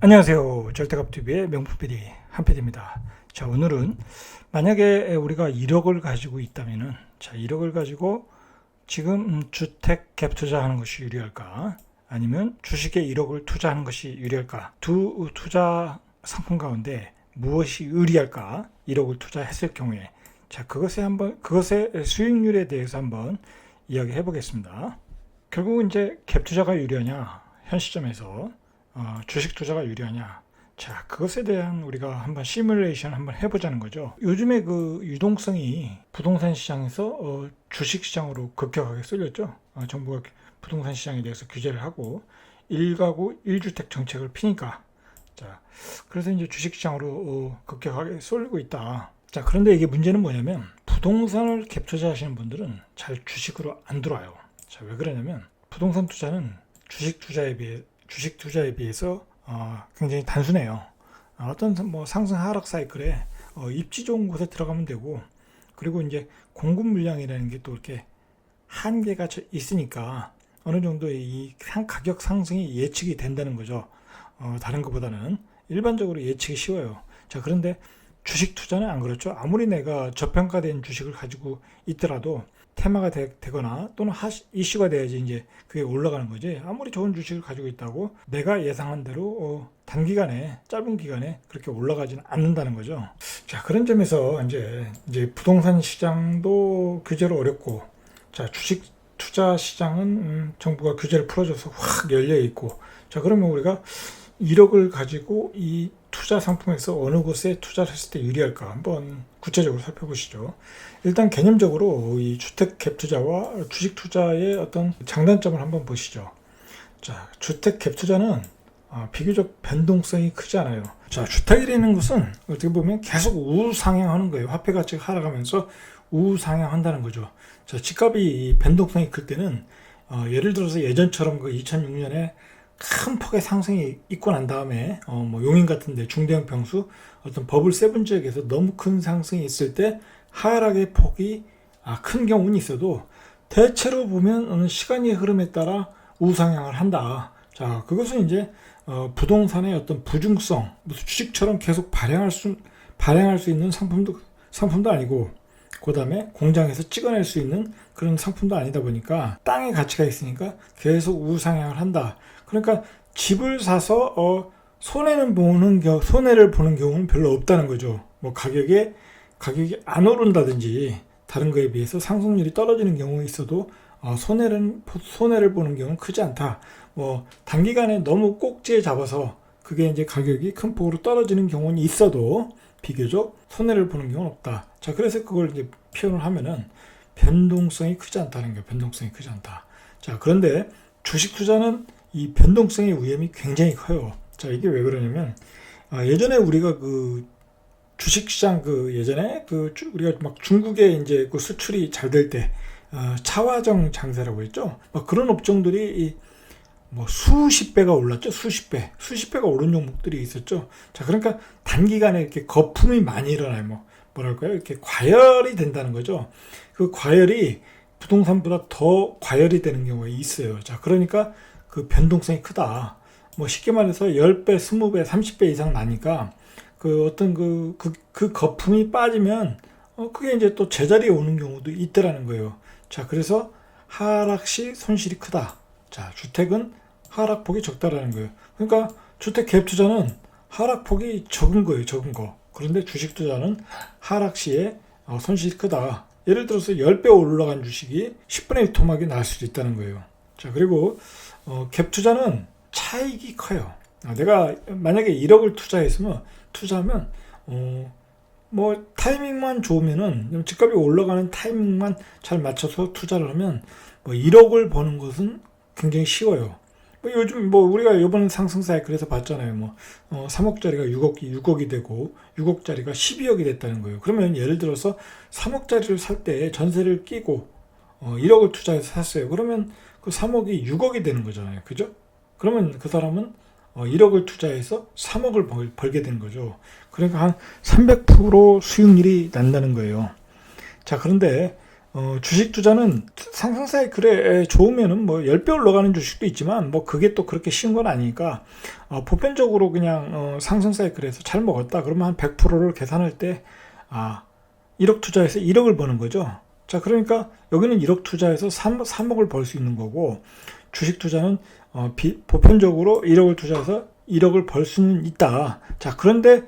안녕하세요. 절대값TV의 명품PD 한PD입니다. 자, 오늘은 만약에 우리가 1억을 가지고 있다면은, 자, 1억을 가지고 지금 주택 갭 투자하는 것이 유리할까? 아니면 주식에 1억을 투자하는 것이 유리할까? 두 투자 상품 가운데 무엇이 유리할까? 1억을 투자했을 경우에. 자, 그것의 수익률에 대해서 한번 이야기해 보겠습니다. 결국 이제 갭 투자가 유리하냐? 현 시점에서 주식 투자가 유리하냐? 자, 그것에 대한 우리가 한번 시뮬레이션 한번 해보자는 거죠. 요즘에 그 유동성이 부동산 시장에서 주식 시장으로 급격하게 쏠렸죠. 정부가 부동산 시장에 대해서 규제를 하고 1가구 1주택 정책을 피니까. 자, 그래서 이제 주식 시장으로 급격하게 쏠리고 있다. 자, 그런데 이게 문제는 뭐냐면 부동산을 갭 투자하시는 분들은 잘 주식으로 안 들어와요. 자, 왜 그러냐면 부동산 투자는 주식 투자에 비해서 굉장히 단순해요. 어떤 뭐 상승 하락 사이클에 입지 좋은 곳에 들어가면 되고, 그리고 이제 공급 물량이라는 게 또 이렇게 한계가 있으니까 어느 정도 이 가격 상승이 예측이 된다는 거죠. 다른 것보다는 일반적으로 예측이 쉬워요. 자, 그런데 주식 투자는 안 그렇죠. 아무리 내가 저평가된 주식을 가지고 있더라도 테마가 되거나 또는 이슈가 돼야지 이제 그게 올라가는 거지. 아무리 좋은 주식을 가지고 있다고 내가 예상한 대로 단기간에, 짧은 기간에 그렇게 올라가지는 않는다는 거죠. 자, 그런 점에서 이제 부동산 시장도 규제로 어렵고, 자, 주식 투자 시장은 정부가 규제를 풀어줘서 확 열려 있고, 자, 그러면 우리가 1억을 가지고 이 투자 상품에서 어느 곳에 투자를 했을 때 유리할까 한번 구체적으로 살펴보시죠. 일단 개념적으로 이 주택 갭 투자와 주식 투자의 어떤 장단점을 한번 보시죠. 자, 주택 갭 투자는 비교적 변동성이 크지 않아요. 자, 주택이라는 것은 어떻게 보면 계속 우상향하는 거예요. 화폐 가치가 하락하면서 우상향한다는 거죠. 자, 집값이 변동성이 클 때는 예를 들어서 예전처럼 그 2006년에 큰 폭의 상승이 있고 난 다음에 뭐 용인 같은데 중대형 평수 어떤 버블 세븐 지역에서 너무 큰 상승이 있을 때 하락의 폭이 큰 경우는 있어도 대체로 보면 시간의 흐름에 따라 우상향을 한다. 자, 그것은 이제 부동산의 어떤 부중성, 무슨 주식처럼 계속 발행할 수 있는 상품도 아니고, 그 다음에 공장에서 찍어낼 수 있는 그런 상품도 아니다 보니까 땅의 가치가 있으니까 계속 우상향을 한다. 그러니까 집을 사서 손해를 보는 경우는 별로 없다는 거죠. 뭐 가격이 안 오른다든지 다른 거에 비해서 상승률이 떨어지는 경우가 있어도 손해를 보는 경우는 크지 않다. 뭐 단기간에 너무 꼭지에 잡아서 그게 이제 가격이 큰 폭으로 떨어지는 경우는 있어도 비교적 손해를 보는 경우는 없다. 자, 그래서 그걸 이제 표현을 하면은 변동성이 크지 않다는 거예요. 변동성이 크지 않다. 자, 그런데 주식 투자는 이 변동성의 위험이 굉장히 커요. 자, 이게 왜 그러냐면 예전에 우리가 그 주식시장 예전에 우리가 막 중국에 이제 그 수출이 잘 될 때 차화정 장세라고 했죠. 막 그런 업종들이 뭐 수십 배가 올랐죠. 수십 배가 오른 종목들이 있었죠. 자, 그러니까 단기간에 이렇게 거품이 많이 일어나요. 뭐랄까요? 이렇게 과열이 된다는 거죠. 그 과열이 부동산보다 더 과열이 되는 경우가 있어요. 자, 그러니까 그 변동성이 크다. 뭐 쉽게 말해서 10배, 20배, 30배 이상 나니까 그 어떤 그 거품이 빠지면 그게 이제 또 제자리에 오는 경우도 있더라는 거예요. 자, 그래서 하락 시 손실이 크다. 자, 주택은 하락폭이 적다라는 거예요. 그러니까 주택 갭 투자는 하락폭이 적은 거예요. 적은 거. 그런데 주식 투자는 하락 시에 손실이 크다. 예를 들어서 10배 올라간 주식이 10분의 1 토막이 날 수도 있다는 거예요. 자, 그리고 갭 투자는 차익이 커요. 내가 만약에 1억을 투자하면 뭐 타이밍만 좋으면은 집값이 올라가는 타이밍만 잘 맞춰서 투자를 하면 뭐 1억을 버는 것은 굉장히 쉬워요. 요즘 우리가 이번 상승 사이클에서 봤잖아요. 3억짜리가 6억이 되고 6억짜리가 12억이 됐다는 거예요. 그러면 예를 들어서 3억짜리를 살 때 전세를 끼고 1억을 투자해서 샀어요. 그러면 그 3억이 6억이 되는 거잖아요. 그죠? 그러면 그 사람은 1억을 투자해서 3억을 벌게 되는 거죠. 그러니까 한 300% 수익률이 난다는 거예요. 자, 그런데 주식 투자는 상승 사이클에 좋으면은 뭐 10배 올라가는 주식도 있지만 뭐 그게 또 그렇게 쉬운 건 아니니까 보편적으로 그냥 상승 사이클에서 잘 먹었다 그러면 한 100%를 계산할 때 1억 투자해서 1억을 버는 거죠. 자, 그러니까 여기는 1억 투자해서 3억을 벌 수 있는 거고 주식 투자는 보편적으로 1억을 투자해서 1억을 벌 수는 있다. 자, 그런데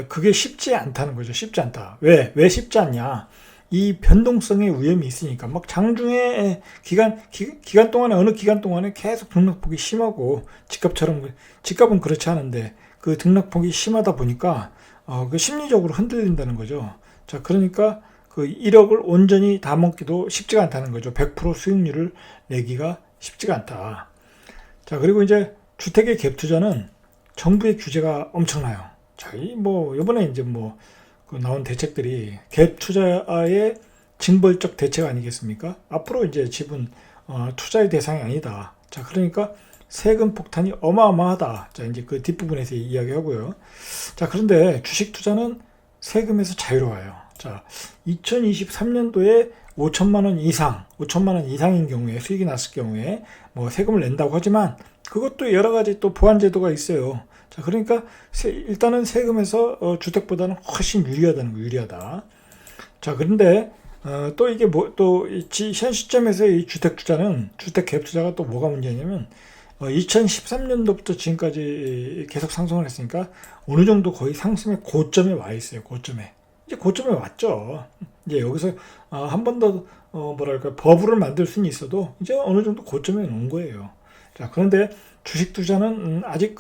그게 쉽지 않다는 거죠. 쉽지 않다. 왜 쉽지 않냐? 이 변동성의 위험이 있으니까 막 장중에 기간 동안에 어느 기간 동안에 계속 등락폭이 심하고 집값은 그렇지 않은데 그 등락폭이 심하다 보니까 그 심리적으로 흔들린다는 거죠. 자, 그러니까 그 1억을 온전히 다 먹기도 쉽지가 않다는 거죠. 100% 수익률을 내기가 쉽지가 않다. 자, 그리고 이제 주택의 갭 투자는 정부의 규제가 엄청나요. 자, 이번에 이제 그 나온 대책들이 갭 투자의 징벌적 대책 아니겠습니까? 앞으로 이제 집은 투자의 대상이 아니다. 자, 그러니까 세금 폭탄이 어마어마하다. 자, 이제 그 뒷부분에서 이야기하고요. 자, 그런데 주식 투자는 세금에서 자유로워요. 자, 2023년도에 5천만 원 이상인 경우에 수익이 났을 경우에 뭐 세금을 낸다고 하지만 그것도 여러 가지 또 보완 제도가 있어요. 자, 그러니까 일단은 세금에서 주택보다는 훨씬 유리하다. 자, 그런데 또 이게 현 시점에서 이 주택 갭 투자가 또 뭐가 문제냐면 2013년도부터 지금까지 계속 상승을 했으니까 어느 정도 거의 상승의 고점에 와 있어요. 이제 고점에 왔죠. 이제 여기서 한 번 더 버블을 만들 수는 있어도 이제 어느 정도 고점에 온 거예요. 자, 그런데 주식 투자는 아직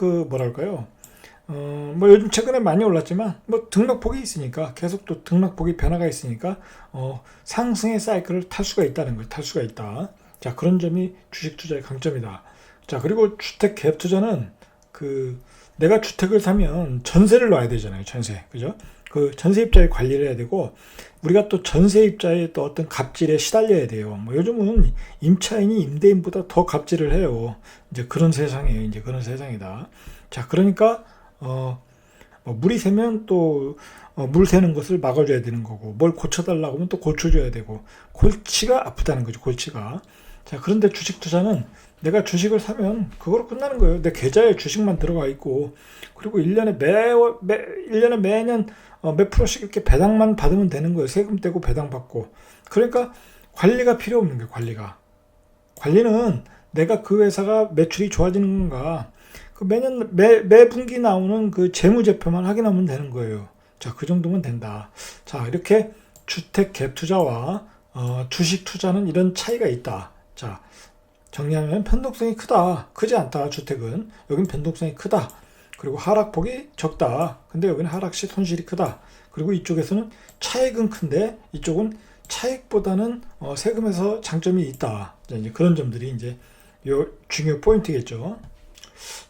요즘 최근에 많이 올랐지만 등락폭이 있으니까 계속 또 등락폭이 변화가 있으니까 상승의 사이클을 탈 수가 있다는 거예요. 탈 수가 있다. 자, 그런 점이 주식 투자의 강점이다. 자, 그리고 주택 갭 투자는 내가 주택을 사면 전세를 놔야 되잖아요. 전세. 그죠? 그 전세입자의 관리를 해야 되고 우리가 또 전세입자의 또 어떤 갑질에 시달려야 돼요. 요즘은 임차인이 임대인보다 더 갑질을 해요. 이제 그런 세상이에요. 이제 그런 세상이다. 자, 그러니까 물이 새면 또 물 새는 것을 막아줘야 되는 거고 뭘 고쳐달라고 하면 또 고쳐줘야 되고 골치가 아프다는 거죠. 골치가. 자, 그런데 주식 투자는 내가 주식을 사면 그거로 끝나는 거예요. 내 계좌에 주식만 들어가 있고 그리고 1년에 매년 몇 프로씩 이렇게 배당만 받으면 되는 거예요. 세금 떼고 배당 받고. 그러니까 관리가 필요 없는 거예요. 관리는 내가 그 회사가 매출이 좋아지는 건가 그 매 분기 나오는 그 재무제표만 확인하면 되는 거예요. 자, 그 정도면 된다. 자, 이렇게 주택 갭 투자와 주식 투자는 이런 차이가 있다. 자, 정리하면 변동성이 크지 않다. 주택은 여긴 변동성이 크다. 그리고 하락폭이 적다. 근데 여기는 하락 시 손실이 크다. 그리고 이쪽에서는 차익은 큰데 이쪽은 차익보다는 세금에서 장점이 있다. 이제 그런 점들이 이제 요 중요 포인트겠죠.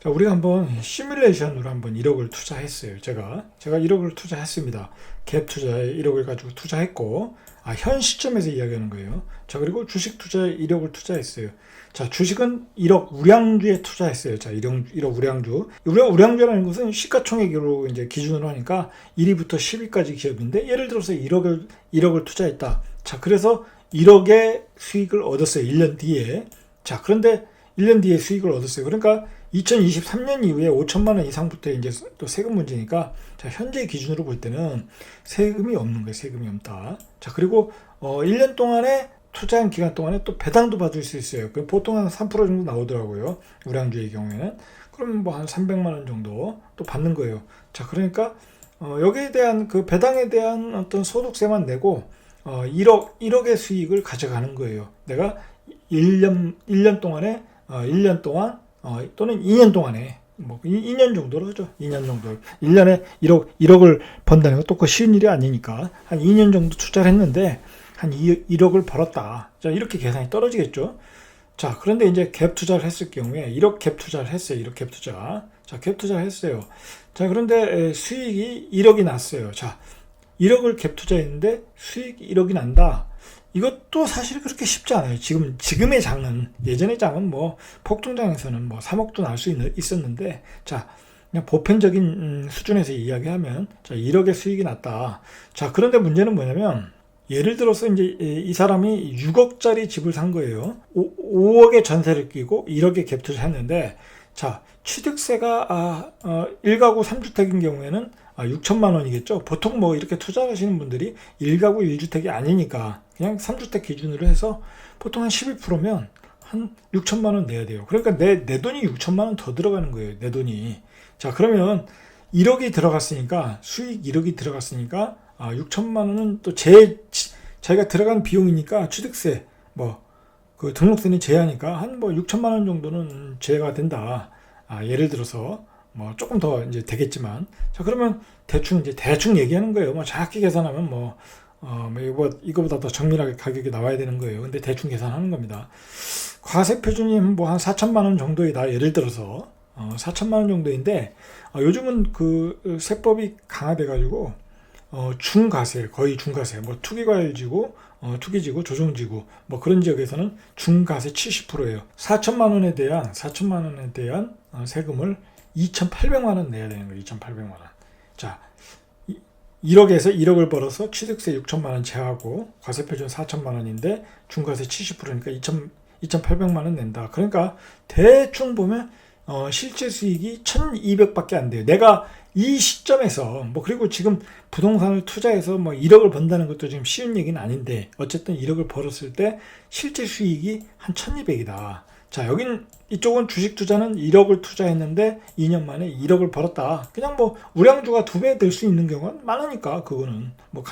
자, 우리가 한번 시뮬레이션으로 한번 1억을 투자했어요. 제가 1억을 투자했습니다. 갭 투자에 1억을 가지고 투자했고, 현 시점에서 이야기하는 거예요. 자, 그리고 주식 투자에 1억을 투자했어요. 자, 주식은 1억 우량주에 투자했어요. 자, 1억 우량주. 우량주라는 것은 시가총액으로 이제 기준으로 하니까 1위부터 10위까지 기업인데, 예를 들어서 1억을 투자했다. 자, 그래서 1억의 수익을 얻었어요. 1년 뒤에. 자, 그런데 1년 뒤에 수익을 얻었어요. 그러니까 2023년 이후에 5천만 원 이상부터 이제 또 세금 문제니까, 자, 현재 기준으로 볼 때는 세금이 없는 거예요. 세금이 없다. 자, 그리고 1년 동안에 투자한 기간 동안에 또 배당도 받을 수 있어요. 보통 한 3% 정도 나오더라고요. 우량주의 경우에는. 그러면 뭐 한 300만 원 정도 또 받는 거예요. 자, 그러니까 여기에 대한 그 배당에 대한 어떤 소득세만 내고 1억의 수익을 가져가는 거예요. 내가 1년 동안에 1년 동안 또는 2년 동안에 뭐 2년 정도로 하죠. 2년 정도. 1년에 1억을 번다는 건 또 그 쉬운 일이 아니니까 한 2년 정도 투자를 했는데 한 1억을 벌었다. 자, 이렇게 계산이 떨어지겠죠. 자, 그런데 이제 갭 투자를 했을 경우에 1억 갭 투자를 했어요. 1억 갭 투자. 자, 갭 투자를 했어요. 자, 그런데 수익이 1억이 났어요. 자, 1억을 갭 투자했는데 수익 1억이 난다. 이것도 사실 그렇게 쉽지 않아요. 지금의 장은, 예전의 장은 뭐 폭등장에서는 뭐 3억도 날 수 있었는데, 자, 그냥 보편적인 수준에서 이야기하면, 자, 1억의 수익이 났다. 자, 그런데 문제는 뭐냐면, 예를 들어서 이제 이 사람이 6억짜리 집을 산 거예요. 5억의 전세를 끼고 1억의 갭 투자했는데, 자, 취득세가 1가구 3주택인 경우에는 6천만 원이겠죠. 보통 뭐 이렇게 투자하시는 분들이 1가구 1주택이 아니니까 그냥 3주택 기준으로 해서 보통 한 12%면 한 6천만 원 내야 돼요. 그러니까 내 돈이 6천만 원 더 들어가는 거예요. 내 돈이. 자, 그러면 1억이 들어갔으니까, 수익 1억이 들어갔으니까 6천만 원은 또 자기가 들어간 비용이니까 취득세, 뭐 그 등록세는 제하니까 한 뭐 6천만 원 정도는 제외가 된다. 예를 들어서 뭐 조금 더 이제 되겠지만, 자, 그러면 대충 얘기하는 거예요. 뭐 정확히 계산하면 뭐 이거보다 더 정밀하게 가격이 나와야 되는 거예요. 근데 대충 계산하는 겁니다. 과세 표준이 뭐 한 4천만 원 정도이다. 예를 들어서 4천만 원 정도인데, 요즘은 그 세법이 강화돼 가지고 중과세, 거의 중과세, 뭐 투기과열지구, 투기지구, 조정지구, 뭐 그런 지역에서는 중과세 70%예요. 4천만 원에 대한 세금을 2,800만 원 내야 되는 거예요. 2,800만 원. 자, 1억에서 1억을 벌어서 취득세 6천만 원 제하고 과세표준 4천만 원인데 중과세 70%니까 2,800만 원 낸다. 그러니까 대충 보면 실제 수익이 1,200밖에 안 돼요. 내가 이 시점에서 뭐, 그리고 지금 부동산을 투자해서 뭐 1억을 번다는 것도 지금 쉬운 얘기는 아닌데, 어쨌든 1억을 벌었을 때 실제 수익이 한 1,200이다. 자, 이쪽은 주식 투자는 1억을 투자했는데 2년 만에 1억을 벌었다. 그냥 뭐 우량주가 2배 될 수 있는 경우가 많으니까, 그거는 뭐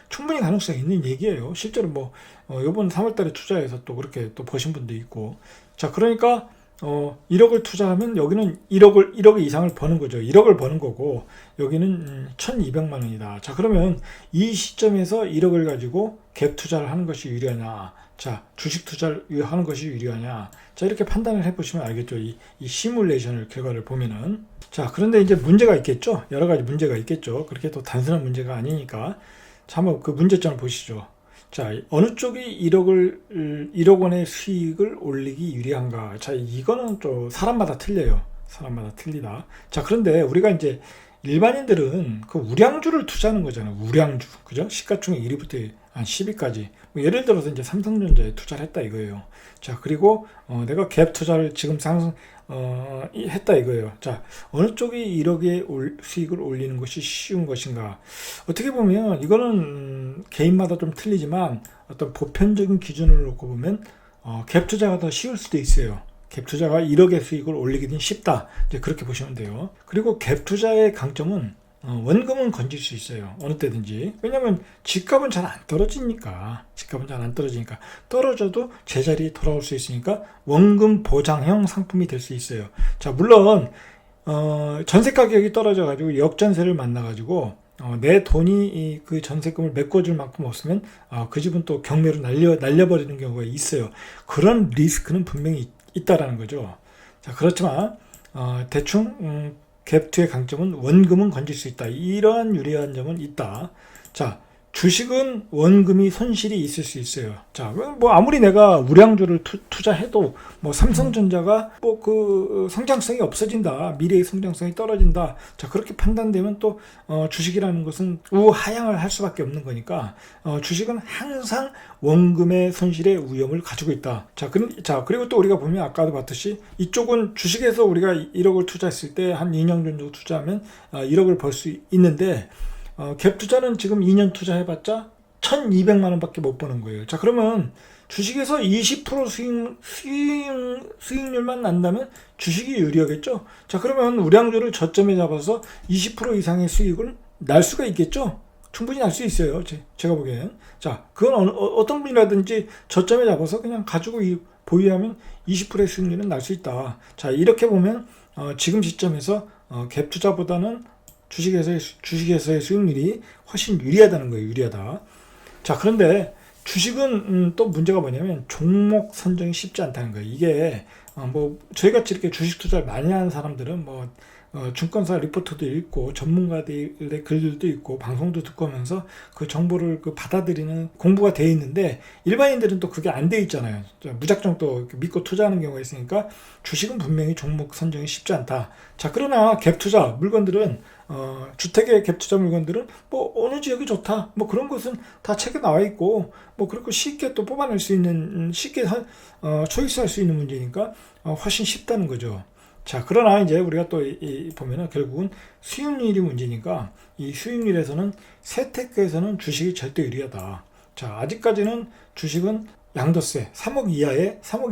충분히 가능성이 있는 얘기예요. 실제로 뭐 이번 3월달에 투자해서 또 그렇게 또 버신 분도 있고. 자, 그러니까 1억을 투자하면 여기는 1억 이상을 버는 거죠. 1억을 버는 거고, 여기는 1,200만 원이다. 자, 그러면 이 시점에서 1억을 가지고 갭 투자를 하는 것이 유리하냐? 자, 주식 투자를 하는 것이 유리하냐? 자, 이렇게 판단을 해보시면 알겠죠. 이 시뮬레이션을 결과를 보면은. 자, 그런데 이제 문제가 있겠죠. 여러 가지 문제가 있겠죠. 그렇게 또 단순한 문제가 아니니까. 자, 한번 그 문제점을 보시죠. 자, 어느 쪽이 1억 원의 수익을 올리기 유리한가? 자, 이거는 또 사람마다 틀려요. 사람마다 틀리다. 자, 그런데 우리가 이제 일반인들은 그 우량주를 투자하는 거잖아요. 우량주. 그죠? 시가총액 1위부터 한 10위까지. 뭐 예를 들어서 이제 삼성전자에 투자를 했다 이거예요. 자, 그리고 내가 갭 투자를 지금 했다 이거예요. 자, 어느 쪽이 1억의 수익을 올리는 것이 쉬운 것인가? 어떻게 보면 이거는 개인마다 좀 틀리지만, 어떤 보편적인 기준을 놓고 보면 갭 투자가 더 쉬울 수도 있어요. 갭 투자가 1억의 수익을 올리기는 쉽다. 이제 그렇게 보시면 돼요. 그리고 갭 투자의 강점은 원금은 건질 수 있어요. 어느 때든지. 왜냐하면 집값은 잘 안 떨어지니까. 떨어져도 제자리에 돌아올 수 있으니까 원금 보장형 상품이 될 수 있어요. 자, 물론 전세 가격이 떨어져 가지고 역전세를 만나 가지고 내 돈이 그 전세금을 메꿔줄 만큼 없으면 그 집은 또 경매로 날려버리는 경우가 있어요. 그런 리스크는 분명히 있다라는 거죠. 자, 그렇지만 대충 갭투의 강점은 원금은 건질 수 있다. 이러한 유리한 점은 있다. 자, 주식은 원금이 손실이 있을 수 있어요. 자, 뭐 아무리 내가 우량주를 투자해도 뭐 삼성전자가 뭐 그 성장성이 없어진다, 미래의 성장성이 떨어진다. 자, 그렇게 판단되면 또 주식이라는 것은 우하향을 할 수밖에 없는 거니까 주식은 항상 원금의 손실의 위험을 가지고 있다. 자, 그리고 또 우리가 보면 아까도 봤듯이 이쪽은 주식에서 우리가 1억을 투자했을 때 한 2년 정도 투자하면 1억을 벌 수 있는데, 갭 투자는 지금 2년 투자해봤자 1,200만 원밖에 못 버는 거예요. 자, 그러면 주식에서 20% 수익률만 난다면 주식이 유리하겠죠. 자, 그러면 우량주를 저점에 잡아서 20% 이상의 수익을 날 수가 있겠죠. 충분히 날 수 있어요. 제가 보기에는. 자, 그건 어떤 분이라든지 저점에 잡아서 그냥 가지고 보유하면 20%의 수익률은 날 수 있다. 자, 이렇게 보면 지금 시점에서 갭 투자보다는 주식에서의 수익률이 훨씬 유리하다는 거예요. 유리하다. 자, 그런데 주식은 또 문제가 뭐냐면 종목 선정이 쉽지 않다는 거예요. 이게 뭐 저희같이 이렇게 주식 투자를 많이 하는 사람들은 뭐 증권사 리포트도 읽고 전문가들의 글들도 있고 방송도 듣고 하면서 그 정보를 받아들이는 공부가 되어 있는데, 일반인들은 또 그게 안 되어 있잖아요. 무작정 또 믿고 투자하는 경우가 있으니까 주식은 분명히 종목 선정이 쉽지 않다. 자, 그러나 갭 투자 물건들은 주택의 갭 투자 물건들은 뭐 어느 지역이 좋다, 뭐 그런 것은 다 책에 나와 있고, 뭐 그렇고 쉽게 또 뽑아낼 수 있는, 쉽게 초이스할 수 있는 문제니까 훨씬 쉽다는 거죠. 자, 그러나 이제 우리가 또 보면은 결국은 수익률이 문제니까, 이 수익률에서는 세테크에서는 주식이 절대 유리하다. 자, 아직까지는 주식은 양도세 3억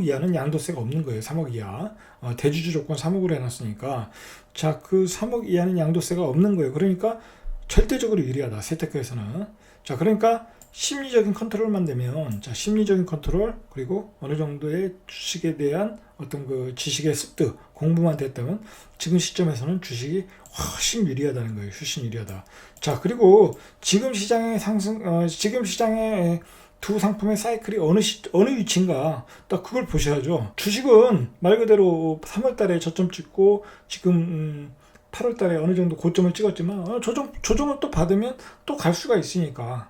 이하는 양도세가 없는 거예요. 3억 이하. 대주주 조건 3억으로 해놨으니까. 자, 그 3억 이하는 양도세가 없는 거예요. 그러니까 절대적으로 유리하다. 세테크에서는. 자, 그러니까 심리적인 컨트롤만 되면, 자, 심리적인 컨트롤, 그리고 어느 정도의 주식에 대한 어떤 그 지식의 습득, 공부만 됐다면 지금 시점에서는 주식이 훨씬 유리하다는 거예요. 훨씬 유리하다. 자, 그리고 지금 시장의 지금 시장의 두 상품의 사이클이 어느 위치인가, 딱 그걸 보셔야죠. 주식은 말 그대로 3월 달에 저점 찍고 지금 8월 달에 어느 정도 고점을 찍었지만, 조정을 또 받으면 또 갈 수가 있으니까.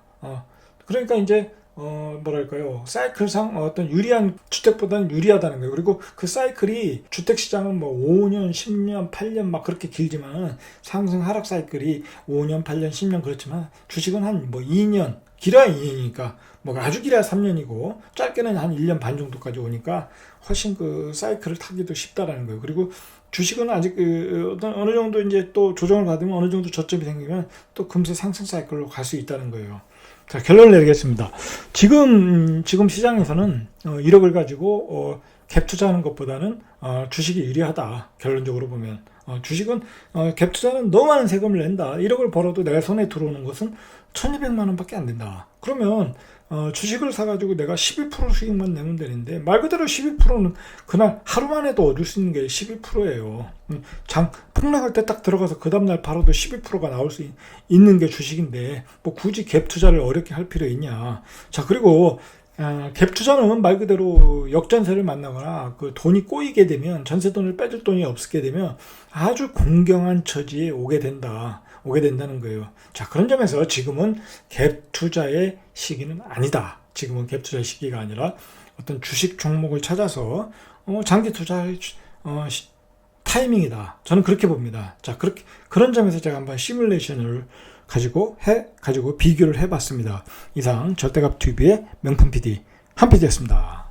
그러니까 이제 뭐랄까요, 사이클상 어떤 유리한 주택보다는 유리하다는 거예요. 그리고 그 사이클이, 주택시장은 뭐 5년, 10년, 8년 막 그렇게 길지만, 상승 하락 사이클이 5년, 8년, 10년 그렇지만, 주식은 한 뭐 2년, 길어야 2년이니까, 뭐 아주 길어야 3년이고, 짧게는 한 1년 반 정도까지 오니까 훨씬 그 사이클을 타기도 쉽다라는 거예요. 그리고 주식은 아직 어느 정도 이제 또 조정을 받으면, 어느 정도 저점이 생기면 또 금세 상승 사이클로 갈 수 있다는 거예요. 자, 결론을 내리겠습니다. 지금 시장에서는 1억을 가지고 갭 투자하는 것보다는 주식이 유리하다. 결론적으로 보면. 주식은 갭 투자는 너무 많은 세금을 낸다. 1억을 벌어도 내가 손에 들어오는 것은 1200만 원밖에 안 된다. 그러면 주식을 사가지고 내가 12% 수익만 내면 되는데, 말 그대로 12%는 그날 하루만 해도 얻을 수 있는 게 12%예요. 장 폭락할 때 딱 들어가서 그 다음날 바로도 12%가 나올 수 있는 게 주식인데, 뭐 굳이 갭 투자를 어렵게 할 필요 있냐. 자, 그리고 갭 투자는 말 그대로 역전세를 만나거나 그 돈이 꼬이게 되면, 전세돈을 빼줄 돈이 없게 되면 아주 공경한 처지에 오게 된다는 거예요. 자, 그런 점에서 지금은 갭 투자의 시기는 아니다. 지금은 갭 투자의 시기가 아니라 어떤 주식 종목을 찾아서 장기 투자할 타이밍이다. 저는 그렇게 봅니다. 자, 그런 점에서 제가 한번 시뮬레이션을 가지고 비교를 해봤습니다. 이상 절대값 TV의 명품 PD 한 PD였습니다.